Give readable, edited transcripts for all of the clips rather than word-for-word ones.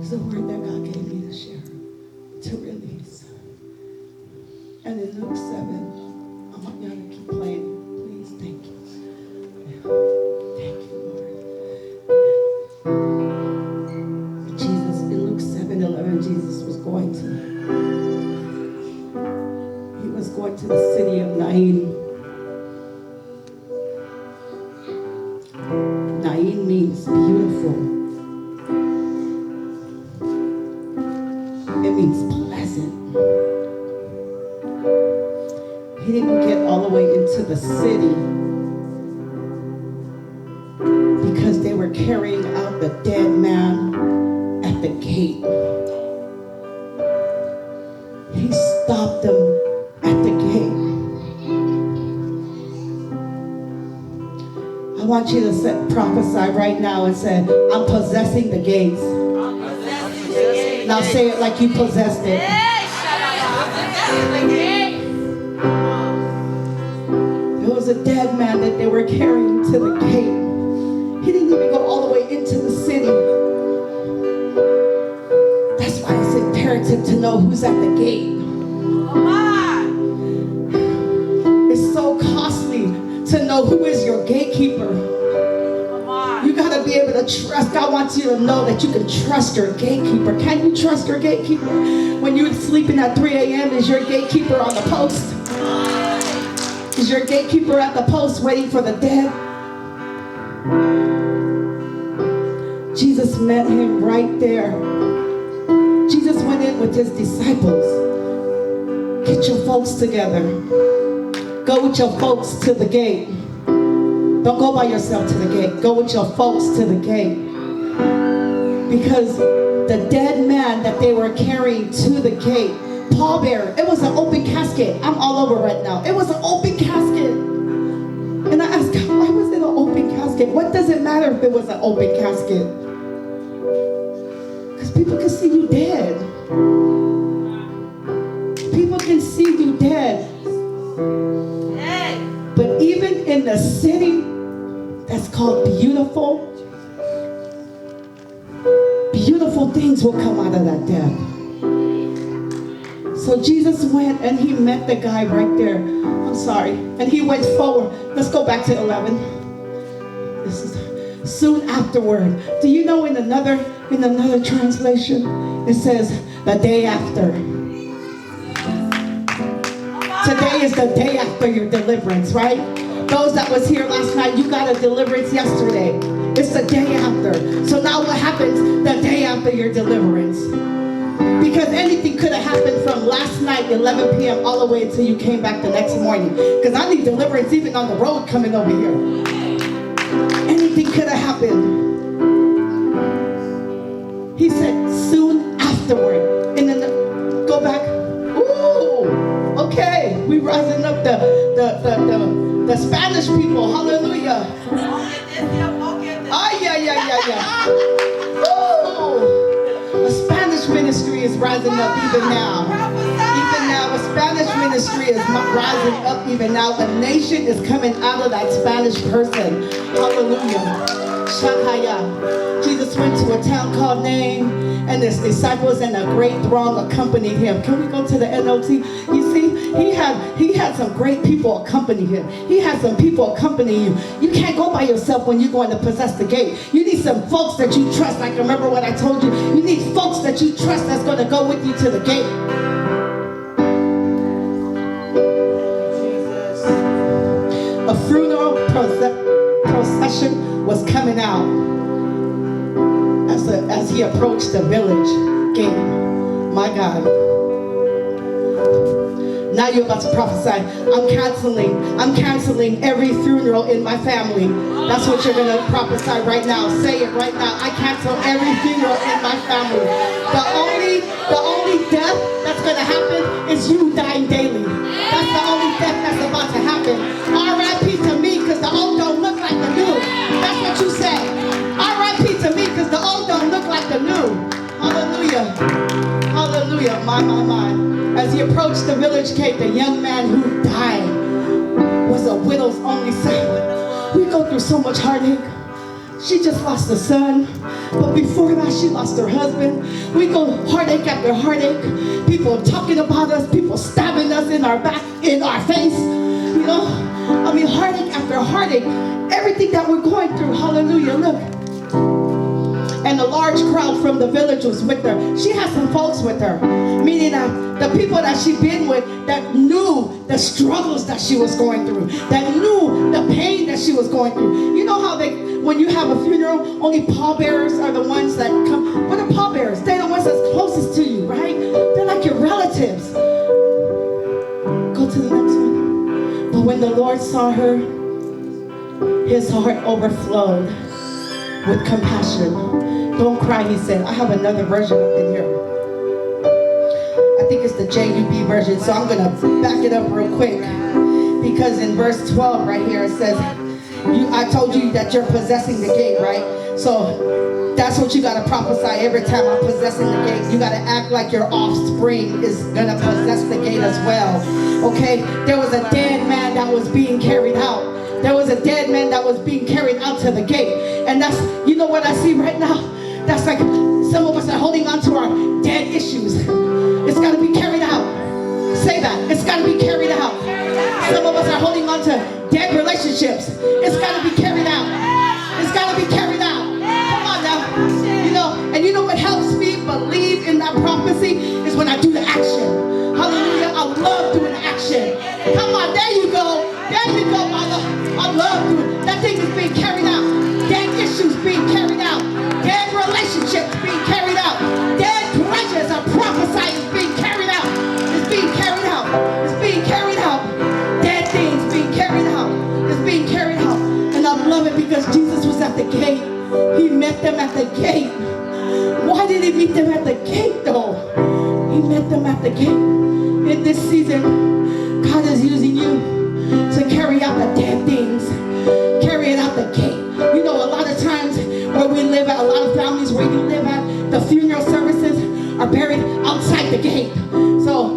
It's the word that God gave me to share, to release. And in Luke 7, I want y'all to keep playing. Please, thank you. Thank you, Lord. Jesus, in Luke 7:11, Jesus was going to the city of Nain. Nain means beautiful. It means pleasant. He didn't get all the way into the city because they were carrying out the dead man at the gate. He stopped them at the gate. I want you to prophesy right now and say, I'm possessing the gates. Now say it like you possessed it. There was a dead man that they were carrying to the gate. He didn't even go all the way into the city. That's why it's imperative to know who's at the gate. It's so costly to know who is your gatekeeper. You got to be able to trust. God wants you to know that you can trust your gatekeeper. Can you trust your gatekeeper? When you're sleeping at 3 a.m., is your gatekeeper on the post? Is your gatekeeper at the post waiting for the dead? Jesus met him right there. Jesus went in with his disciples. Get your folks together. Go with your folks to the gate. Don't go by yourself to the gate. Go with your folks to the gate. Because the dead man that they were carrying to the gate, pallbearer, it was an open casket. I'm all over right now. It was an open casket. And I asked God, why was it an open casket? What does it matter if it was an open casket? Because people can see you dead. People can see you dead. But even in the city that's called beautiful, beautiful things will come out of that death. So Jesus went and he met the guy right there. I'm sorry. And he went forward. Let's go back to 11. This is soon afterward. Do you know in another translation, it says the day after. Today is the day after your deliverance, right? Those that was here last night, you got a deliverance yesterday. It's the day after. So now what happens the day after your deliverance? Because anything could have happened from last night, 11 p.m. all the way until you came back the next morning. Because I need deliverance even on the road coming over here. Anything could have happened. He said, soon afterward. And then go back. Ooh, okay. We rising up the Spanish people. Hallelujah. Ah, yeah. Ooh. The Spanish ministry is rising up even now. Even now, the Spanish ministry is rising up even now. A nation is coming out of that Spanish person. Hallelujah. Shakaya. Jesus went to a town called Nain, and his disciples and a great throng accompanied him. Can we go to the NLT? You see, he had some great people accompany him. He had some people accompany you. You can't go by yourself when you're going to possess the gate. You need some folks that you trust. Like, remember what I told you? You need folks that you trust that's going to go with you to the gate. A funeral procession was coming out as he approached the village gate. My God. Now you're about to prophesy. I'm canceling every funeral in my family. That's what you're going to prophesy right now. Say it right now. I cancel every funeral in my family. The only death that's going to happen is you dying daily. That's the only death that's about to happen. R.I.P. to me because the old don't look like the new. That's what you said. R.I.P. to me because the old don't look like the new. Hallelujah. Hallelujah. My. As he approached the village gate, the young man who died was a widow's only son. We go through so much heartache. She just lost a son. But before that, she lost her husband. We go heartache after heartache. People talking about us. People stabbing us in our back, in our face. You know? I mean, heartache after heartache. Everything that we're going through. Hallelujah. Look. And a large crowd from the village was with her. She had some folks with her. Meaning that the people that she'd been with that knew the struggles that she was going through. That knew the pain that she was going through. You know how when you have a funeral, only pallbearers are the ones that come. What are pallbearers? They're the ones that's closest to you, right? They're like your relatives. Go to the next one. But when the Lord saw her, his heart overflowed with compassion. Don't cry, he said. I have another version up in here. I think it's the JUB version, so I'm going to back it up real quick. Because in verse 12 right here it says, I told you that you're possessing the gate, right? So that's what you got to prophesy every time I'm possessing the gate. You got to act like your offspring is going to possess the gate as well. Okay? There was a dead man that was being carried out. There was a dead man that was being carried out to the gate. And that's, you know what I see right now? That's like some of us are holding on to our dead issues. It's got to be carried out. Say that. It's got to be carried out. Some of us are holding on to dead relationships. It's got to be carried out. It's got to be carried out. Come on now. You know, and you know what helps me believe in that prophecy is when I do the action. Hallelujah. I love doing action. Come on. There you go. There you go, mother. I love doing that. Thing is being carried out. Dead issues being carried out. Dead relationships being carried out. Dead grudges are prophesying is being carried out. It's being carried out. It's being carried out. Dead things being carried out. It's being carried out. And I love it because Jesus was at the gate. He met them at the gate. Why did he meet them at the gate though? He met them at the gate. In this season, God is using you to carry out the dead things. Carry it out the gate. You know, a lot of times where we live at, a lot of families where you live at, the funeral services are buried outside the gate. So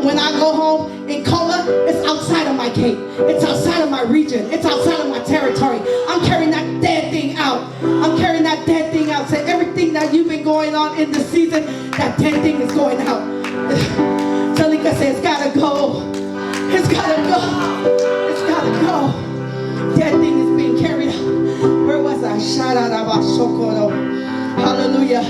when I go home in Cola, it's outside of my gate. It's outside of my region. It's outside of my territory. I'm carrying that dead thing out. I'm carrying that dead thing out. So everything that you've been going on in this season, that dead thing is going out. Talika says, it's gotta go. It's gotta go. It's gotta go. Dead thing is being carried out. Where was I? Hallelujah.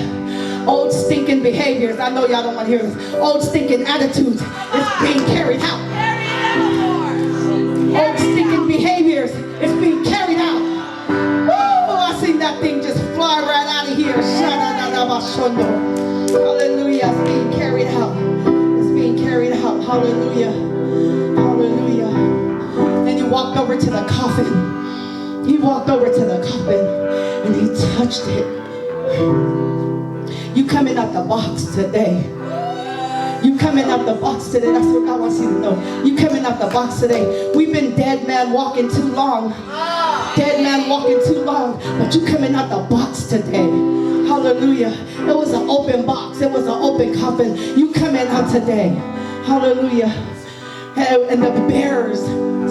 Old stinking behaviors. I know y'all don't want to hear this. Old stinking attitudes is being carried out. Old stinking behaviors is being carried out. Woo! I seen that thing just fly right out of here. Hallelujah. It's being carried out. It's being carried out. Hallelujah. Hallelujah. And he walked over to the coffin. He walked over to the coffin and he touched it. You coming out the box today. You coming out the box today. That's what God wants you to know. You coming out the box today. We've been dead man walking too long. Dead man walking too long. But you coming out the box today. Hallelujah. It was an open box. It was an open coffin. You coming out today. Hallelujah. And the bearers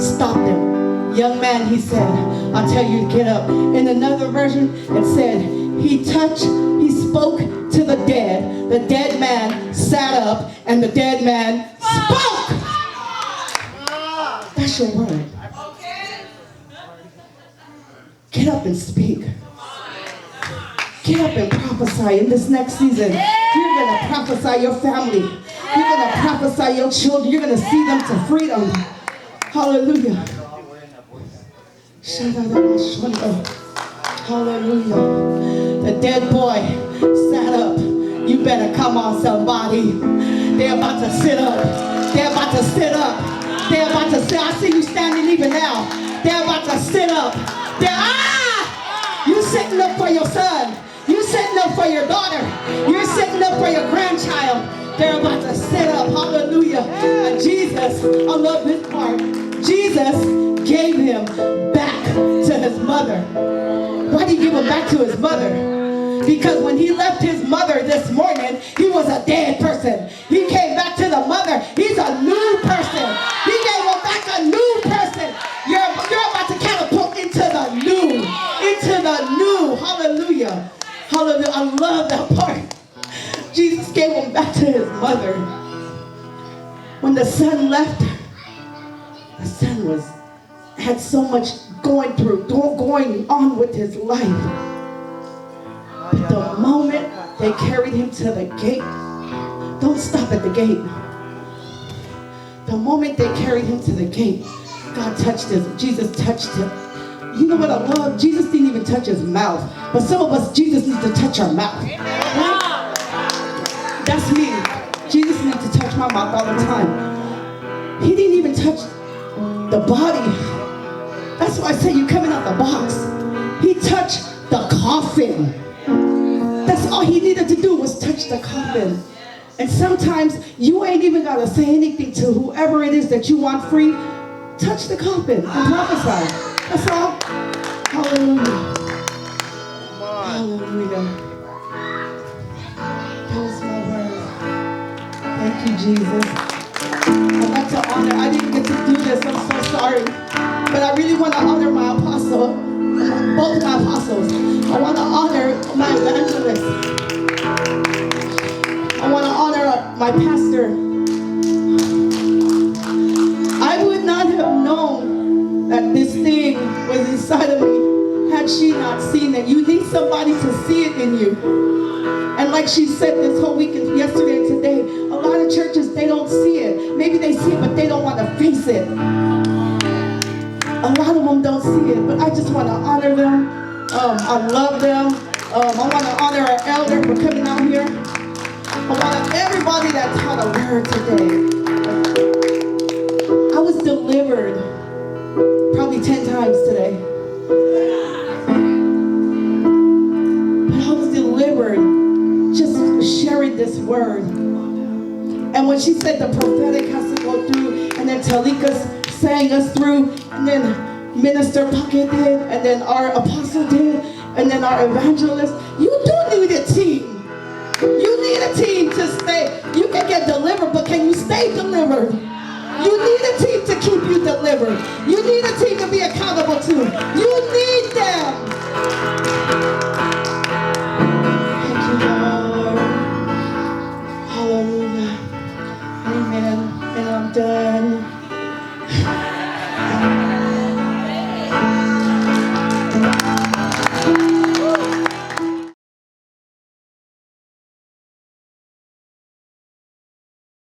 stopped him. Young man, he said, I'll tell you to get up. In another version, it said, he spoke to the dead. The dead man sat up, and the dead man spoke. That's your word. Get up and speak. Get up and prophesy in this next season. You're going to prophesy your family. You're going to prophesy your children. You're going to see them to freedom. Hallelujah. Hallelujah. The dead boy sat up. You better come on, somebody. They're about to sit up. They're about to sit up. They're about to sit. I see you standing even now. They're about to sit up. You sitting up for your son. You sitting up for your daughter. You're sitting up for your grandchild. They're about to sit up. Hallelujah. And Jesus, I love this part. Jesus gave him back to his mother. Why did he give him back to his mother? Because when he left his mother this morning, he was a dead person. He came back to the mother. He's a new person. He gave him back a new person. You're about to catapult into the new. Into the new. I love that part. Jesus gave him back to his mother. When the son left her, the son had so much going on with his life. But the moment they carried him to the gate, don't stop at the gate. The moment they carried him to the gate, God touched him. Jesus touched him. You know what I love? Jesus didn't even touch his mouth. But some of us, Jesus needs to touch our mouth. Right? That's me. Jesus needs to touch my mouth all the time. He didn't even touch the body. That's why I say you're coming out the box. He touched the coffin. That's all he needed to do was touch the coffin. And sometimes you ain't even got to say anything to whoever it is that you want free. Touch the coffin and prophesy. That's all. Hallelujah. Hallelujah. That was my word. Thank you, Jesus. I'd like to honor, I didn't get to do this, I'm so sorry. But I really want to honor my apostle, both my apostles. I want to honor my evangelist. I want to honor my pastor. I would not have known that this thing was inside of me had she not seen it. You need somebody to see it in you. And like she said this whole weekend, yesterday and today, a lot of churches, they don't see it. Maybe they see it, but they don't want to face it. A lot of them don't see it, but I just want to honor them. I love them. I want to honor our elder for coming out here. I want everybody that taught a word today. I was delivered probably 10 times today. But I was delivered just sharing this word. And when she said the prophetic has to go through, and then Talika sang us through, and then Minister Puckett did, and then our apostle did, and then our evangelist, you do need a team. You need a team to stay. You can get delivered, but can you stay delivered? You need a team to keep you delivered. You need a team to be accountable to. You